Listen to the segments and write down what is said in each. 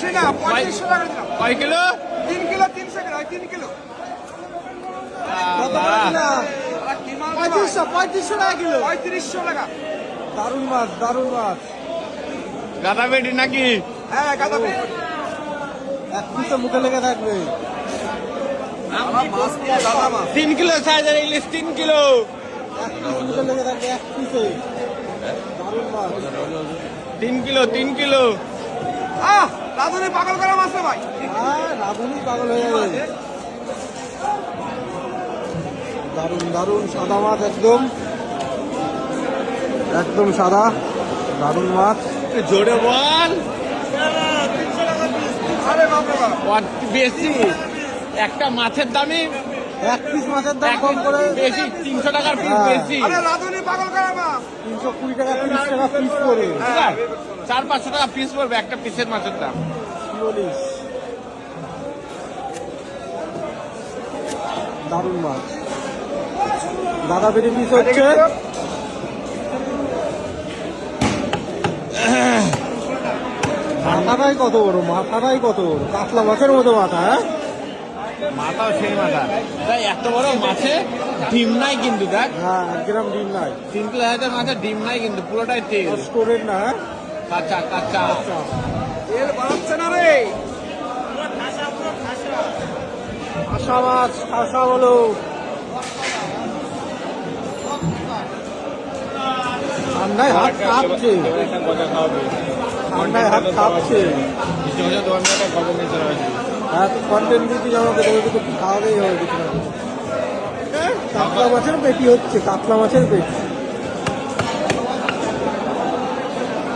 বেশি না 3500 টাকা দিলাম। কয় কিলো? 3 কিলো 300 গ্রাম 3 কিলো। কত করে দিলাম? 3500 টাকা কিলো। 3500 টাকা। দারুণ মাছ, দারুণ মাছ। গাদা বেটি নাকি? হ্যাঁ গাদা পেটি। এক পিসে মুখে লেগে থাকবে। মাছ দিয়ে দাদা মাছ। 3 কিলো সাইজের ইলিশ 3 কিলো। এক পিসে মুখে লেগে থাকবে, এক পিসে। দারুণ মাছ। 3 কিলো 3 কিলো। রাধুনি পাগল করা মাছ রে ভাই। রাধুনি পাগল হয়ে যাবে। দারুণ দারুণ সাদা মাছ, একদম একদম সাদা, দারুণ মাছ। জোরে বল। আরে বাপ রে বাপ। বেশি একটা মাছের দামই এক পিস মাছের দাম কম করে বেশি 300 টাকার পিস হ্যাঁ। বেশি। আরে রাধুনি পাগল করা মাছ। 320 টাকা 30 টাকা পিস করে। 400-500 টাকা পিস পড়বে একটা পিসের মাছের দাম। শিওলিশ। দারুণ মাছ। দাদা বেটি পিস হচ্ছে মাথাটাই কত বড়, মাথাটাই কত বড়, কাতলা মাছের মতো মাথা। হ্যাঁ মাথাও সেই মাথা। তাই এত বড় মাছে ডিম নাই কিন্তু দেখ। হ্যাঁ 1 গ্রাম ডিম নাই। 3 কিলো হাজার মাছের ডিম নাই কিন্তু পুরোটাই তেল স্টোরের না। হ্যাঁ আচ্ছা। কাঁচা। তেল বাড়াচ্ছে না রে। আশা মাছ, আশা বলো। ঠান্ডায় হাত কাঁপছে, ঠান্ডায় হাত কাঁপছে। হ্যাঁ কন্টেন্ট দিতে আমাকে, তোকে তো খাওয়াতেই হবে কিছু না কিছু। কাতলা মাছের পেটি হচ্ছে, কাতলা মাছের পেটি।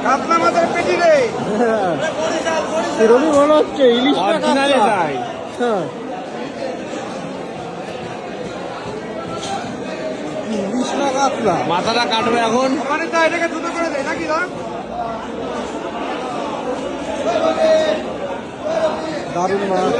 কাতলা মাছের পেটি রে। হ্যাঁ সেরকমই মনে হচ্ছে, ইলিশ না Original-ই কাতলা। তাই। হ্যাঁ ইলিশ না কাতলা। মাথাটা কাটবে এখন। মানে তা এটাকে দুটো করে দেয় নাকি না? দারুণ মাছ।